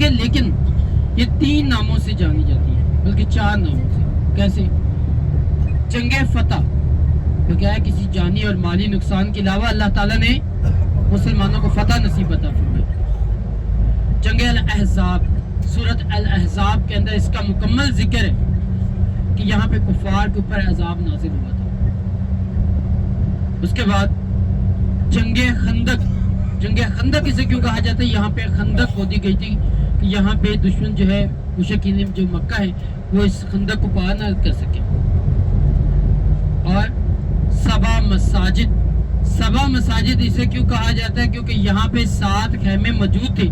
دیکھیں لیکن یہ 3 ناموں سے جانی جاتی ہے، بلکہ 4 ناموں سے۔ کیسے؟ جنگ فتح، تو کیا ہے کسی جانی اور مالی نقصان کے علاوہ اللہ تعالیٰ نے مسلمانوں کو فتح نصیب عطا فرمائی۔ جنگ الاحزاب، سورۃ الاحزاب کے اندر اس کا مکمل ذکر ہے کہ یہاں پہ کفار کے اوپر عذاب نازل ہوا تھا۔ اس کے بعد جنگ خندق، جنگ خندق اسے کیوں کہا جاتا ہے؟ یہاں پہ خندق کھودی گئی تھی کہ یہاں پہ دشمن جو ہے مشرکین جو مکہ ہے وہ اس خندق کو پار نہ کر سکے۔ اور سبا مساجد، سبا مساجد اسے کیوں کہا جاتا ہے؟ کیونکہ یہاں پہ 7 خیمے موجود تھے،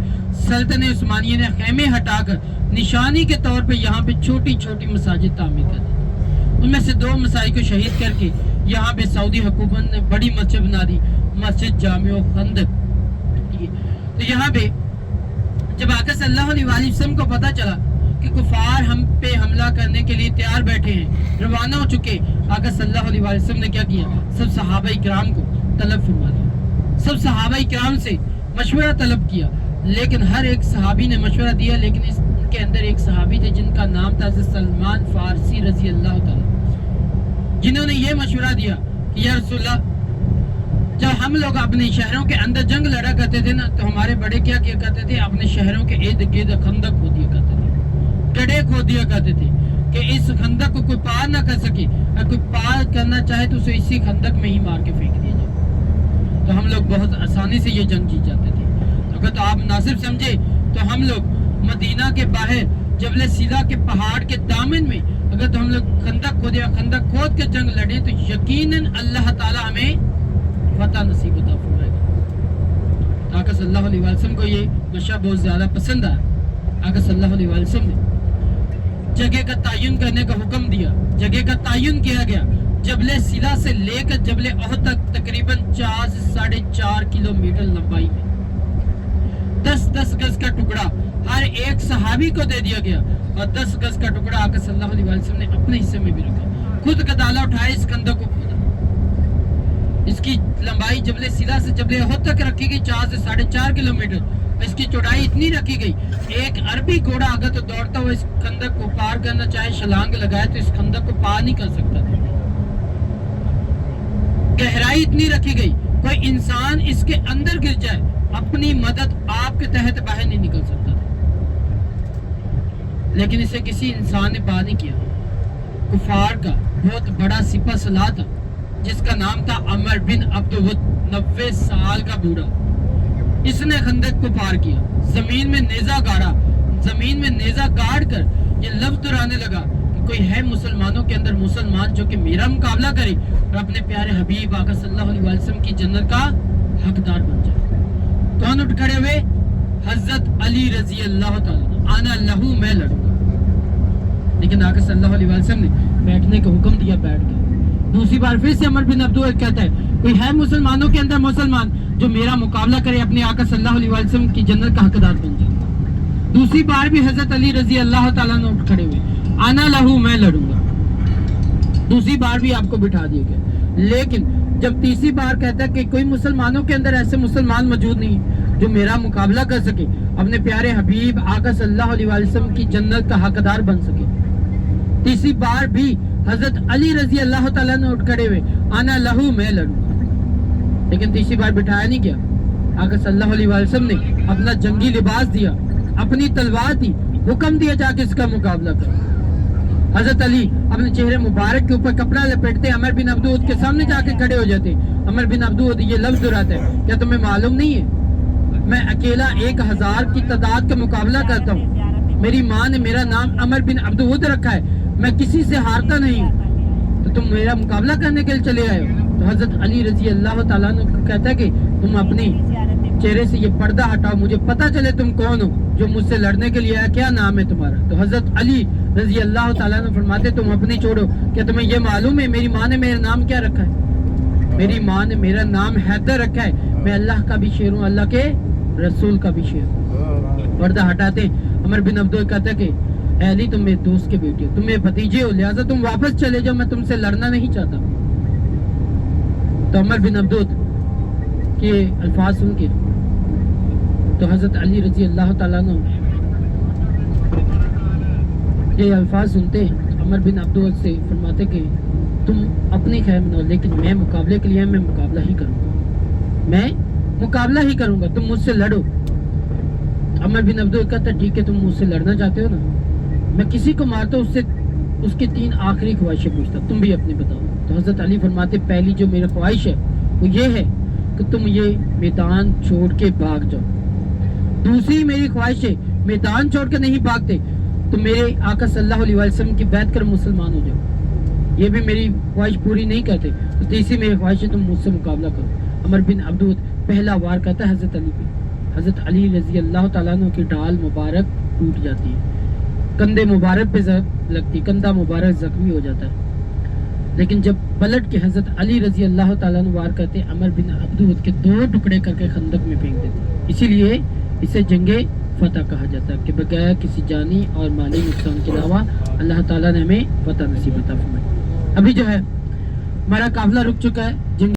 سلطنت عثمانیہ نے خیمے ہٹا کر نشانی کے طور پہ یہاں پہ چھوٹی چھوٹی مساجد تعمیر کر دی۔ ان میں سے 2 مساجد کو شہید کر کے یہاں پہ سعودی حکومت نے بڑی مسجد بنا دی، مسجد جامع خندق۔ تو یہاں پہ جب آقا صلی اللہ علیہ وسلم کو پتہ چلا کہ کفار ہم پہ حملہ کرنے کے لیے تیار بیٹھے ہیں، روانہ ہو چکے، آقا صلی اللہ علیہ وسلم نے کیا کیا؟ سب صحابہ اکرام کو طلب فرما دیا، سب صحابہ اکرام سے مشورہ طلب کیا، لیکن ہر ایک صحابی نے مشورہ دیا، لیکن اس کے اندر ایک صحابی تھے جن کا نام تھا سلمان فارسی رضی اللہ تعالیٰ، جنہوں نے یہ مشورہ دیا کہ یا رسول اللہ، جب ہم لوگ اپنے شہروں کے اندر جنگ لڑا کرتے تھے نا تو ہمارے بڑے کیا کیا کرتے تھے؟ اپنے شہروں کے ارد گرد خندق کھود دیا کرتے تھے، گڑھے کھود دیا کرتے تھے کہ اس خندق کو کوئی پار نہ کر سکے، اگر کوئی پار کرنا چاہے تو اسے اسی خندق میں ہی مار کے پھینک دیا جائے۔ تو ہم لوگ بہت آسانی سے یہ جنگ جیت جاتے تھے۔ اگر تو آپ مناسب سمجھے تو ہم لوگ مدینہ کے باہر جبل سیلا کے پہاڑ کے دامن میں اگر تو ہم لوگ خندق کھودے، خندق کھود کے جنگ لڑے تو یقیناً اللہ تعالیٰ ہمیں فتح نصیب عطا فرمائے گا۔ آقا صلی اللہ علیہ وسلم کو یہ مشورہ بہت زیادہ پسند آیا۔ آقا صلی اللہ علیہ وسلم نے جگہ کا تعین کرنے کا حکم دیا، جگہ کا تعین کیا گیا، جبل سیلا سے لے کر جبل احد تک تقریباً 4 سے 4.5 کلومیٹر لمبائی میں 10 گز کا ٹکڑا ہر ایک صحابی کو دے دیا گیا، اور 10 گز کا ٹکڑا آقا صلی اللہ علیہ وسلم نے اپنے حصے میں بھی رکھا، خود کدالہ اٹھائے، اس خندق کو کھودا۔ اس کی لمبائی جبل سیلا سے جبل احد تک رکھی گئی 4 سے 4.5 کلومیٹر، اس کی چوڑائی اتنی رکھی گئی، ایک عربی گھوڑا اگر تو دوڑتا ہوا اس خندق کو پار کرنا چاہے، چھلانگ لگائے تو اس خندق کو پار نہیں کر سکتا تھا۔ گہرائی اتنی رکھی گئی، کوئی انسان اس کے اندر گر جائے اپنی مدد آپ کے تحت باہر نہیں نکل سکتا تھا، لیکن اسے کسی انسان نے پار نہیں کیا۔ کفار کا بہت بڑا سپہ سالار تھا جس کا نام تھا عمر بن عبدود، 90 سال کا بوڑھا، اس نے خندق کو پار کیا، زمین میں نیزہ گاڑا، زمین میں نیزہ گاڑ کر یہ لفظ دہرانے لگا کہ کوئی ہے مسلمانوں کے اندر مسلمان جو کہ میرا مقابلہ کرے اور اپنے پیارے حبیب آقا صلی اللہ علیہ وسلم کی جنت کا حقدار بن جائے۔ کون اٹھ کھڑے ہوئے؟ حضرت علی رضی اللہ تعالیٰ، آنا لہو، میں لڑوں گا۔ لیکن آقا صلی اللہ علیہ وسلم نے بیٹھنے کا حکم دیا، بیٹھ گئے۔ دوسری بار پھر سے عمر بن عبدود کہتا ہے کوئی ہے مسلمانوں کے اندر مسلمان جو میرا مقابلہ کرے، اپنے آقا صلی اللہ علیہ وسلم کی جنت کا حقدار بن جائے۔ دوسری بار بھی حضرت علی رضی اللہ تعالیٰ نے اٹھ کھڑے ہوئے، آنا لہو، میں لڑوں گا۔ دوسری بار بھی آپ کو بٹھا دیا گیا، لیکن جب تیسری بار کہتا ہے کہ کوئی مسلمانوں کے اندر ایسے مسلمان موجود نہیں جو میرا مقابلہ کر سکے، اپنے پیارے حبیب آقا صلی اللہ علیہ وسلم کی جنت کا حقدار بن سکے۔ تیسری بار بھی حضرت علی رضی اللہ تعالیٰ نے اٹھ کھڑے ہوئے، آنا لہو، میں لڑوں گا۔ لیکن تیسری بار بٹھایا نہیں گیا۔ آقا صلی اللہ علیہ وسلم نے اپنا جنگی لباس دیا، اپنی تلوار دی، حکم دیا جا کے اس کا مقابلہ کرو۔ حضرت علی اپنے چہرے مبارک کے اوپر کپڑا لپیٹتے عمر بن عبدود کے سامنے جا کے کھڑے ہو جاتے۔ عمر بن عبدود یہ لفظ دہراتا ہے، کیا تمہیں معلوم نہیں ہے میں اکیلا 1000 کی تعداد کا مقابلہ کرتا ہوں، میری ماں نے میرا نام عمر بن عبدود رکھا ہے، میں کسی سے ہارتا نہیں ہوں، تو تم میرا مقابلہ کرنے کے لیے چلے آئے ہو۔ تو حضرت علی رضی اللہ تعالیٰ نے کہتا ہے کہ تم اپنے چہرے سے یہ پردہ ہٹاؤ، مجھے پتہ چلے تم کون ہو جو مجھ سے لڑنے کے لیے آیا، کیا نام ہے تمہارا؟ تو حضرت علی رضی اللہ تعالیٰ نے فرماتے تم اپنی چھوڑو، کیا تمہیں یہ معلوم ہے میری ماں نے میرا نام کیا رکھا ہے؟ میری ماں نے میرا نام حیدر رکھا ہے، میں اللہ کا بھی شیر ہوں، اللہ کے رسول کا بھی شیر ہوں۔ پردہ ہٹاتے عمر بن عبدود کہتا ہے کہ اے علی تم میرے دوست کے بیٹے ہو، تم میرے بھتیجے ہو، لہٰذا تم واپس چلے جاؤ، میں تم سے لڑنا نہیں چاہتا۔ تو عمر بن عبدود کے الفاظ سن کے تو حضرت علی رضی اللہ تعالیٰ نے یہ الفاظ سنتے عمر بن عبد سے فرماتے کہ تم اپنی خیر مناؤ، لیکن میں مقابلے کے لیے میں مقابلہ ہی کروں گا، میں مقابلہ ہی کروں گا، تم مجھ سے لڑو۔ عمر بن عبد کہتا ٹھیک ہے، تم مجھ سے لڑنا چاہتے ہو نا، میں کسی کو مارتا ہوں، اس کی 3 آخری خواہشیں پوچھتا، تم بھی اپنی بتاؤ۔ تو حضرت علی فرماتے پہلی جو میری خواہش ہے وہ یہ ہے کہ تم یہ میدان چھوڑ کے بھاگ جاؤ۔ دوسری میری خواہش ہے میدان چھوڑ کے نہیں بھاگتے تو میرے آقا صلی اللہ علیہ وسلم کی بیعت کر مسلمان ہو جاؤ، یہ بھی میری خواہش پوری نہیں کرتے تو تیسری میری خواہش ہے تم مجھ سے مقابلہ کرو۔ عمر بن عبد پہلا وار کرتا ہے حضرت علی پہ، حضرت علی رضی اللہ تعالیٰ عنہ کی ڈھال مبارک ٹوٹ جاتی ہے، کندھے مبارک پہ لگتی، کندھا مبارک زخمی ہو جاتا ہے، لیکن جب پلٹ کے حضرت علی رضی اللہ تعالیٰ عنہ وار کرتے عمر بن عبد کے 2 ٹکڑے کر کے خندق میں پھینک دیتے، اسی لیے اسے جنگ فتح کہا جاتا ہے کہ بغیر کسی جانی اور مالی نقصان کے علاوہ اللہ تعالیٰ نے ہمیں فتح نصیب عطا فرمائی۔ ابھی جو ہے ہمارا قافلہ رک چکا ہے، جنگ